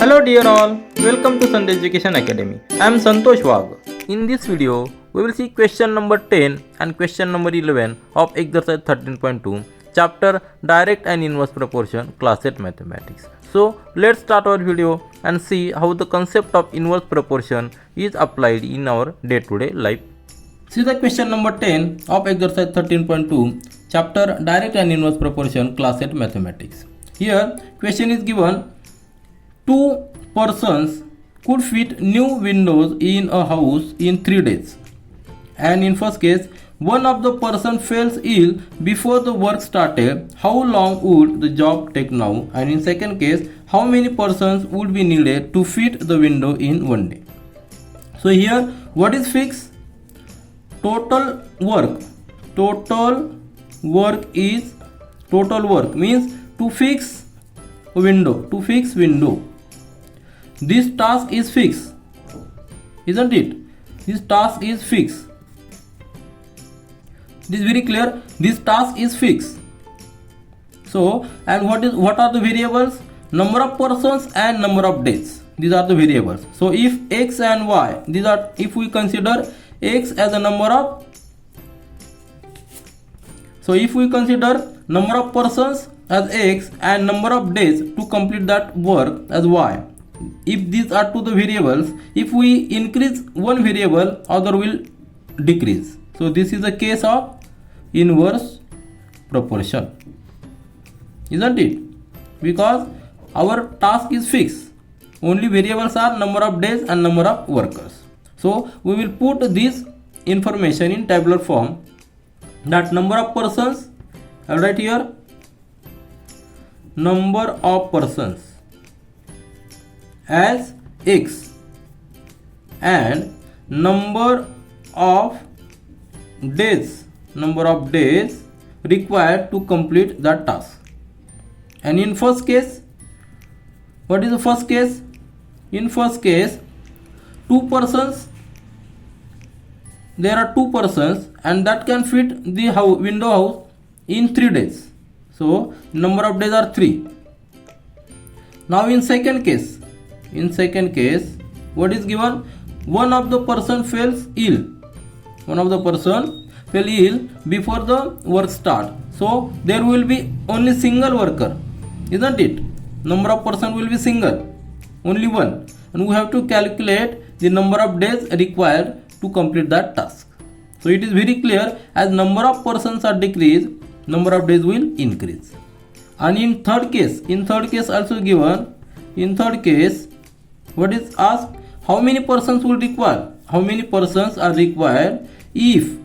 Hello dear all, welcome to Sandhya Education Academy. I am Santosh Wag. In this video, we will see question number 10 and question number 11 of exercise 13.2, chapter Direct and Inverse Proportion, class 8 Mathematics. So, let's start our video and see how the concept of inverse proportion is applied in our day-to-day life. See the question number 10 of exercise 13.2, chapter Direct and Inverse Proportion, class 8 Mathematics. Here, question is given: two persons could fit new windows in a house in 3 days. And in first case, one of the person falls ill before the work started. How long would the job take now? And in second case, how many persons would be needed to fit the window in 1 day? So here, what is fixed? Total work. Total work means to fix window. This task is fixed, isn't it? This task is fixed. This is very clear. This task is fixed. So, and what are the variables? Number of persons and number of days. These are the variables. So if x and y, these are, if we consider x as a number of, so if we consider number of persons as x and number of days to complete that work as y, if these are two the variables, if we increase one variable, other will decrease. So this is a case of inverse proportion, isn't it? Because our task is fixed, only variables are number of days and number of workers. So we will put this information in tabular form, that number of persons, I'll write here number of persons as x and number of days required to complete that task. And in first case, what is the first case? In first case, two persons, there are two persons and that can fit the window house in 3 days. So number of days are 3. Now in second case, what is given? One of the person falls ill. Before the work start. So there will be only single worker, isn't it? Number of person will be single, only one. And we have to calculate the number of days required to complete that task. So it is very clear, as number of persons are decreased, number of days will increase. And in third case also given, in third case, what is asked? How many persons will require? How many persons are required if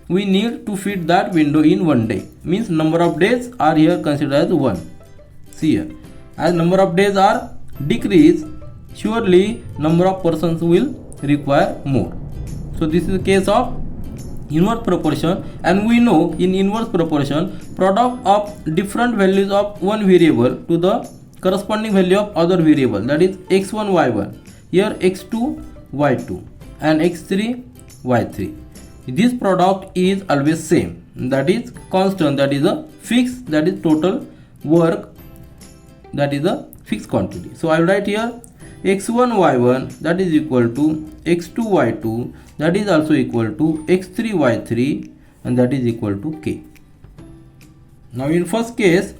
we need to fit that window in 1 day? Means number of days are here considered as 1. See here, as number of days are decreased, surely number of persons will require more. So this is the case of inverse proportion, and we know in inverse proportion, product of different values of one variable to the corresponding value of other variable, that is x1 y1, here x2 y2 and x3 y3. This product is always same, that is constant, that is a fixed, that is total work, that is a fixed quantity. So I will write here x1 y1, that is equal to x2 y2, that is also equal to x3 y3, and that is equal to k. Now in first case,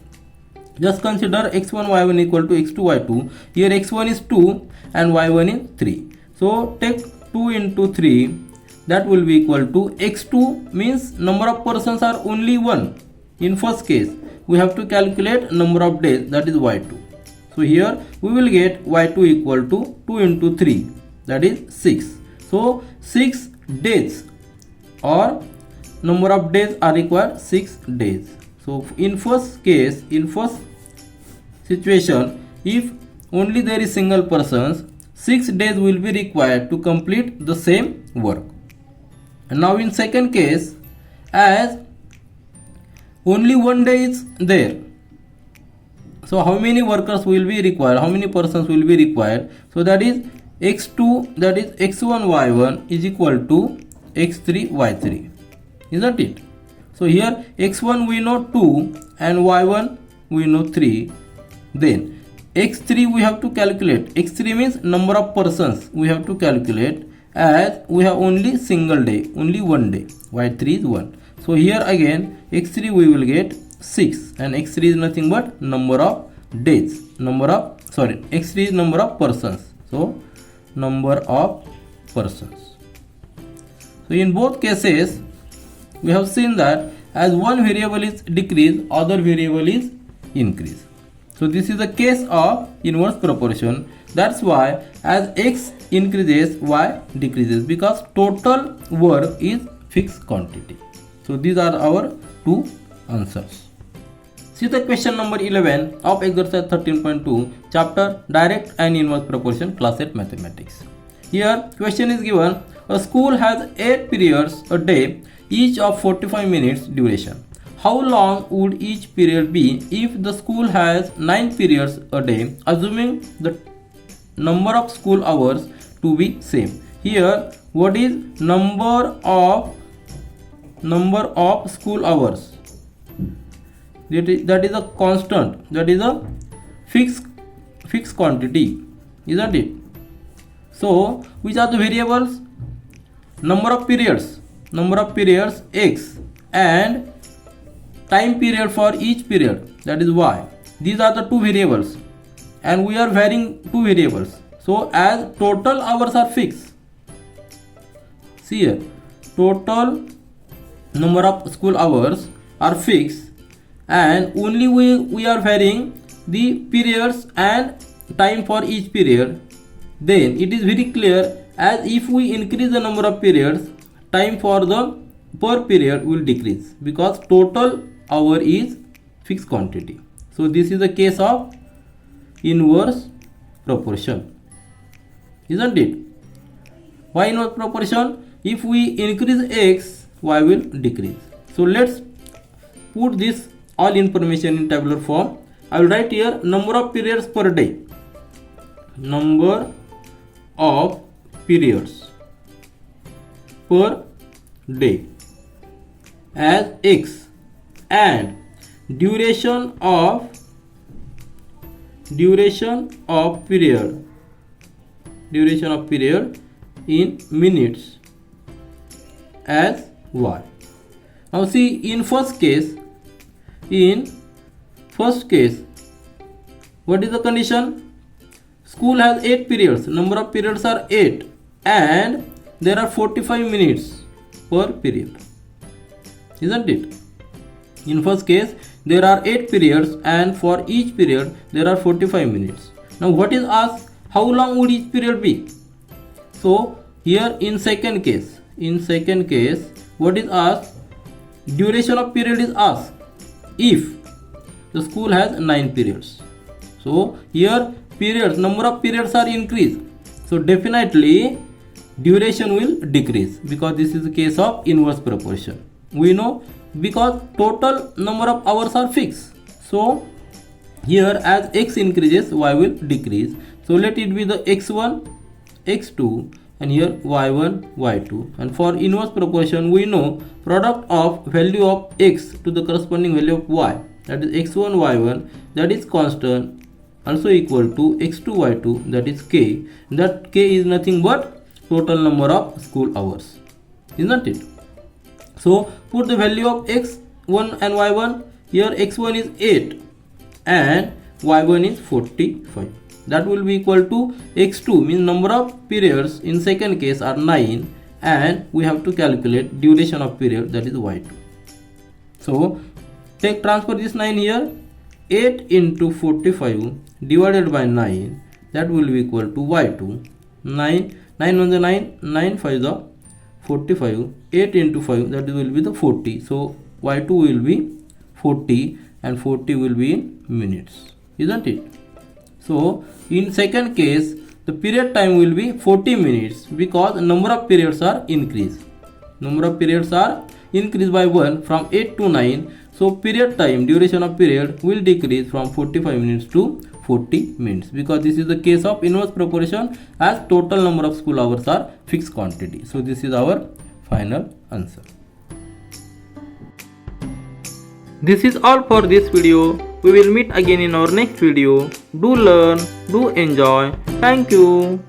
just consider x1 y1 equal to x2 y2. Here x1 is 2 and y1 is 3. So take 2 into 3, that will be equal to x2, means number of persons are only 1. In first case, we have to calculate number of days, that is y2. So here we will get y2 equal to 2 into 3, that is 6. So 6 days, or number of days are required 6 days. So in first case, in first situation, if only there is single persons, 6 days will be required to complete the same work. And now in second case, as only 1 day is there, so how many workers will be required? How many persons will be required? So that is x2, that is x1 y1 is equal to x3 y3, isn't it? So here x1 we know 2 and y1 we know 3. Then x3 we have to calculate. x3 means number of persons we have to calculate, as we have only single day, only one day, y3 is 1. So here again x3 we will get 6, and x3 is nothing but number of days, x3 is number of persons, so number of persons. So in both cases we have seen that as one variable is decreased, other variable is increased. So this is the case of inverse proportion. That's why as x increases, y decreases, because total work is fixed quantity. So these are our two answers. See the question number 11 of exercise 13.2, chapter Direct and Inverse Proportion, class 8 Mathematics. Here question is given, a school has 8 periods a day, each of 45 minutes duration. How long would each period be if the school has 9 periods a day, assuming the number of school hours to be same? Here what is number of school hours? That is a constant, that is a fixed quantity, isn't it? So which are the variables? Number of periods x, and time period for each period, that is y. These are the two variables, and we are varying two variables. So as total hours are fixed, see here, total number of school hours are fixed, and only we are varying the periods and time for each period, then it is very clear, as if we increase the number of periods, time for the per period will decrease, because total hour is fixed quantity. So this is the case of inverse proportion, isn't it? Why inverse proportion? If we increase x, y will decrease. So let's put this all information in tabular form. I will write here number of periods per day, number of periods per day as x, and duration of period in minutes as y. Now see, in first case, what is the condition? School has 8 periods, number of periods are 8, and there are 45 minutes per period, isn't it? In first case there are 8 periods, and for each period there are 45 minutes. Now what is asked? How long would each period be? So here in second case, what is asked? Duration of period is asked if the school has 9 periods. So here periods, number of periods are increased, so definitely duration will decrease, because this is the case of inverse proportion. We know, because total number of hours are fixed. So here as x increases, y will decrease. So let it be the x1, x2, and here y1, y2. And for inverse proportion, we know product of value of x to the corresponding value of y, that is x1, y1, that is constant, also equal to x2, y2, that is k. That k is nothing but total number of school hours, isn't it? So put the value of x1 and y1. Here x1 is 8 and y1 is 45. That will be equal to x2, means number of periods in second case are 9, and we have to calculate duration of period, that is y2. So transfer this 9 here, 8 into 45 divided by 9, that will be equal to y2. 9 on the 9 5 the 45, 8 into 5, that will be the 40. So y2 will be 40, and 40 will be in minutes, isn't it? So in second case the period time will be 40 minutes, because number of periods are increased. Number of periods are increased by 1 from 8 to 9. So period time, duration of period will decrease from 45 minutes to 40 minutes, because this is the case of inverse proportion, as total number of school hours are fixed quantity. So this is our final answer. This is all for this video. We will meet again in our next video. Do learn, do enjoy. Thank you.